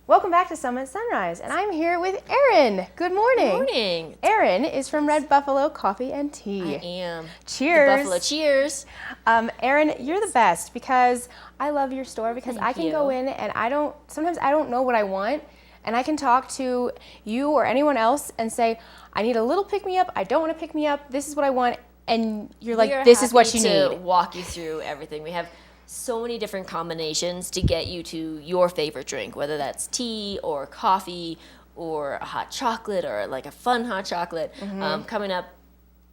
Welcome back to Summit Sunrise, and I'm here with Erin. Good morning. Good morning. Erin is from Red Buffalo Coffee and Tea. I am. Cheers. The Buffalo cheers. Erin, you're the best because I love your store because Thank I can you. go in and sometimes I don't know what I want, and I can talk to you or anyone else and say, I need a little pick-me-up, I don't want to pick me up, this is what I want, and you're like, this is what you We are happy need. to walk you through everything. We have so many different combinations to get you to your favorite drink, whether that's tea or coffee or a hot chocolate or like a fun hot chocolate. Coming up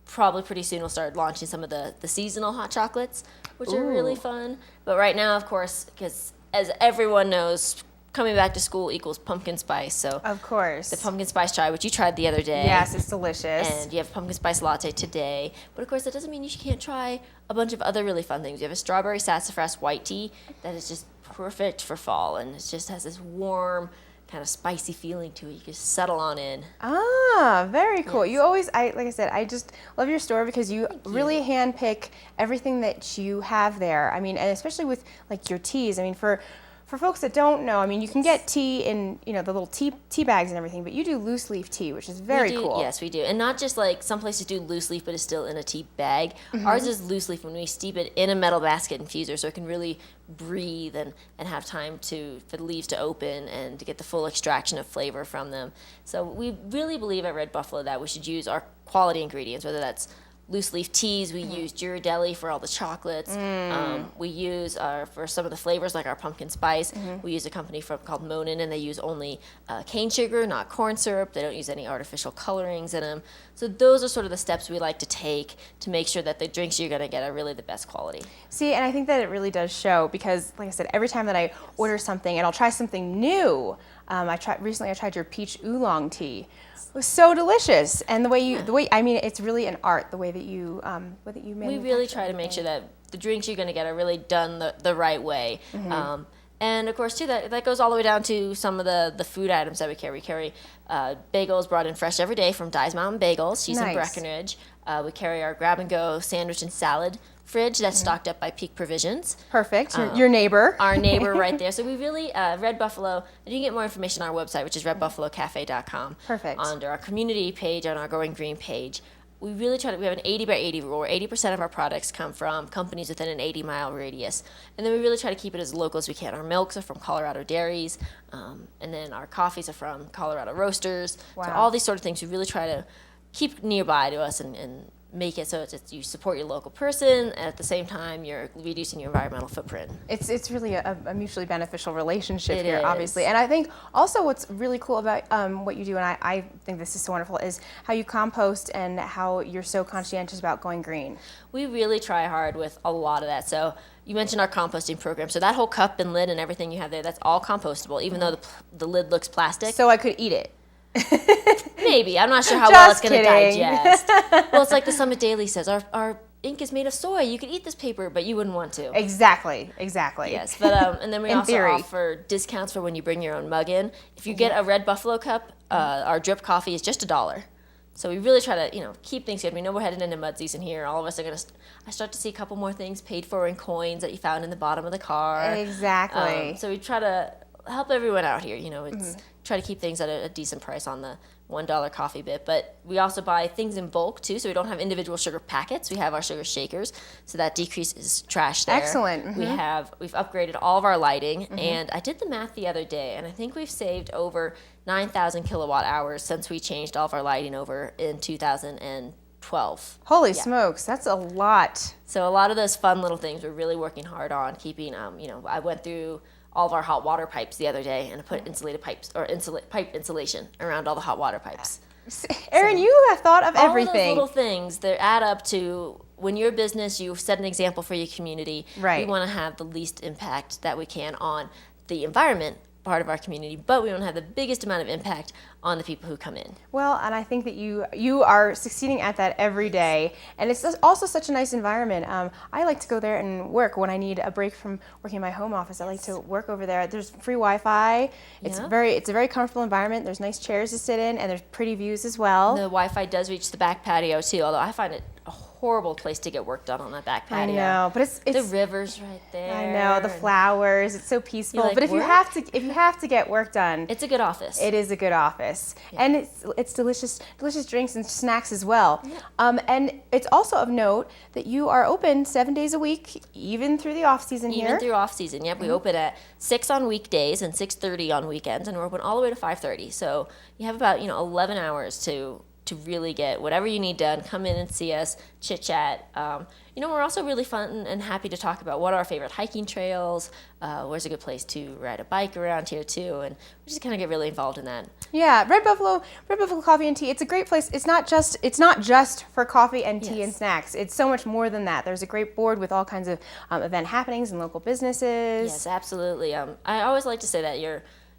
probably pretty soon we'll start launching some of the seasonal hot chocolates, which are really fun. But right now, of course, because as everyone knows, coming back to school equals pumpkin spice. So Of course. the pumpkin spice chai, which you tried the other day. Yes, it's delicious. And you have pumpkin spice latte today. But of course, that doesn't mean you can't try a bunch of other really fun things. You have a strawberry sassafras white tea that is just perfect for fall, and it just has this warm, kind of spicy feeling to it. You just settle on in. Ah, very cool. You always, like I said, I just love your store because you really handpick everything that you have there. I mean, and especially with like your teas. I mean, for folks that don't know, I mean, you can get tea in, the little tea bags and everything, but you do loose leaf tea, which is very cool. Yes, we do. And not just like some places do loose leaf, but it's still in a tea bag. Ours is loose leaf when we steep it in a metal basket infuser, so it can really breathe and have time for the leaves to open and to get the full extraction of flavor from them. So we really believe at Red Buffalo that we should use our quality ingredients, whether that's loose leaf teas. We use Ghirardelli for all the chocolates. We use for some of the flavors like our pumpkin spice. We use a company called Monin, and they use only cane sugar, not corn syrup. They don't use any artificial colorings in them. So those are sort of the steps we like to take to make sure that the drinks you're going to get are really the best quality. See, and I think that it really does show because, like I said, every time that I order something and I'll try something new, recently I tried your peach oolong tea. It was so delicious, and the way I mean, it's really an art the way that you manufacture. We really try to make sure that the drinks you're going to get are really done the right way. And of course, too, that goes all the way down to some of the food items that we carry. We carry bagels brought in fresh every day from Di's Mountain Bagels. She's in Nice. Breckenridge. We carry our grab-and-go sandwich and salad fridge that's stocked up by Peak Provisions. Perfect. Your neighbor. Our neighbor right there. So we really, Red Buffalo, and you can get more information on our website, which is redbuffalocafe.com. Perfect. Under our community page, on our Going Green page. We really try to, we have an 80 by 80 rule where 80% of our products come from companies within an 80-mile radius. And then we really try to keep it as local as we can. Our milks are from Colorado dairies, and then our coffees are from Colorado roasters. Wow. So all these sort of things we really try to keep nearby to us and make it so you support your local person, and at the same time you're reducing your environmental footprint. It's really a mutually beneficial relationship It here, is. obviously. And I think also what's really cool about what you do, and I think this is so wonderful, is how you compost and how you're so conscientious about going green. We really try hard with a lot of that. So you mentioned our composting program. So that whole cup and lid and everything you have there, that's all compostable, even though the lid looks plastic. So I could eat it. Maybe. I'm not sure how well it's Just going to kidding. digest. Well, it's like the Summit Daily says, our ink is made of soy. You could eat this paper, but you wouldn't want to. Exactly. Yes, but and then we In also theory. offer discounts for when you bring your own mug in. If you get a Red Buffalo cup, our drip coffee is just $1. So we really try to, keep things good. We know we're heading into mud season here. All of us are going to. I start to see a couple more things paid for in coins that you found in the bottom of the car. Exactly. So we try to help everyone out here. It's try to keep things at a decent price on the $1 coffee bit. But we also buy things in bulk too, so we don't have individual sugar packets. We have our sugar shakers, so that decreases trash there. Excellent. We've upgraded all of our lighting, and I did the math the other day, and I think we've saved over 9,000 kilowatt hours since we changed all of our lighting over in 2012. Holy smokes, that's a lot. So a lot of those fun little things we're really working hard on keeping. I went through all of our hot water pipes the other day and I put insulated pipes or pipe insulation around all the hot water pipes. Erin, you have thought of All everything. those little things that add up to when you're a business, you set an example for your community. Right. We want to have the least impact that we can on the environment part of our community, but we want to have the biggest amount of impact on the people who come in. Well, and I think that you are succeeding at that every day, and it's also such a nice environment. I like to go there and work when I need a break from working in my home office. I like to work over there. There's free Wi-Fi. It's Yeah. it's a very comfortable environment. There's nice chairs to sit in, and there's pretty views as well. The Wi-Fi does reach the back patio too, although I find it a horrible place to get work done on that back I patio. know, but it's The river's right there. I know the and flowers. It's so peaceful. like But if you work? have to get work done, It's a good office. it is a good office, and it's delicious drinks and snacks as well. And it's also of note that you are open 7 days a week, even through the off season Even here. through off season. Yep, we open at 6 on weekdays and 6:30 on weekends, and we're open all the way to 5:30. So you have about 11 hours to really get whatever you need done. Come in and see us, chit chat. We're also really fun and happy to talk about what are our favorite hiking trails. Where's a good place to ride a bike around here too, and we just kind of get really involved in that. Yeah, Red Buffalo Coffee and Tea. It's a great place. It's not just for coffee and tea and snacks. It's so much more than that. There's a great board with all kinds of event happenings and local businesses. Yes, absolutely. I always like to say that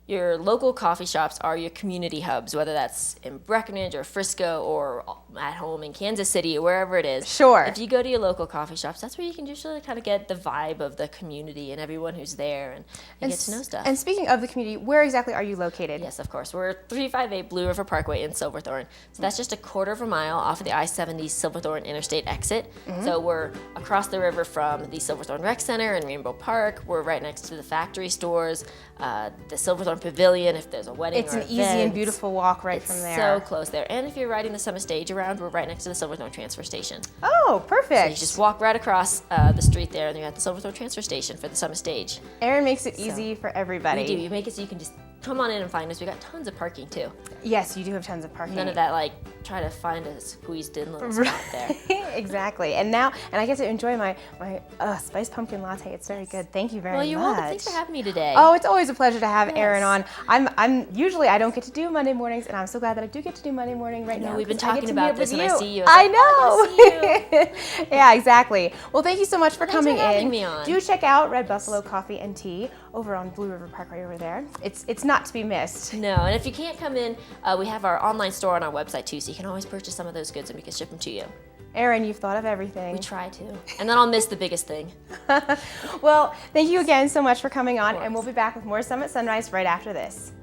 your local coffee shops are your community hubs, whether that's in Breckenridge or Frisco or at home in Kansas City or wherever it is. Sure. If you go to your local coffee shops, that's where you can usually kind of get the vibe of the community and everyone who's there and get to know stuff. And speaking of the community, where exactly are you located? Yes, of course. We're 358 Blue River Parkway in Silverthorne. So that's just a quarter of a mile off of the I-70 Silverthorne Interstate exit. So we're across the river from the Silverthorne Rec Center and Rainbow Park. We're right next to the factory stores, the Silverthorne Pavilion if there's a wedding It's or an easy and event. beautiful walk right from there. So close there. And if you're riding the Summit Stage around, we're right next to the Silverthorne Transfer Station. Oh, perfect. So you just walk right across the street there and you're at the Silverthorne Transfer Station for the Summit Stage. Erin makes it easy for everybody. We do. You make it so you can just come on in and find us. We got tons of parking too. Yes, you do have tons of parking. None of that try to find a squeezed in little spot there. Exactly. And I get to enjoy my spiced pumpkin latte. It's very good. Thank you very much. Well, you're welcome. Thanks for having me today. Oh, it's always a pleasure to have Erin on. I'm usually I don't get to do Monday mornings, and I'm so glad that I do get to do Monday morning right now. We've been 'cause I get talking to meet about up this, with and I you. see you. I I know. Yeah, exactly. Well, thank you so much for coming for having in. me on. Do check out Red Buffalo Coffee and Tea over on Blue River Park right over there. It's not to be missed. No, and if you can't come in, we have our online store on our website too, so you can always purchase some of those goods and we can ship them to you. Erin, you've thought of everything. We try to. And then I'll miss the biggest thing. Well, thank you again so much for coming on, and we'll be back with more Summit Sunrise right after this.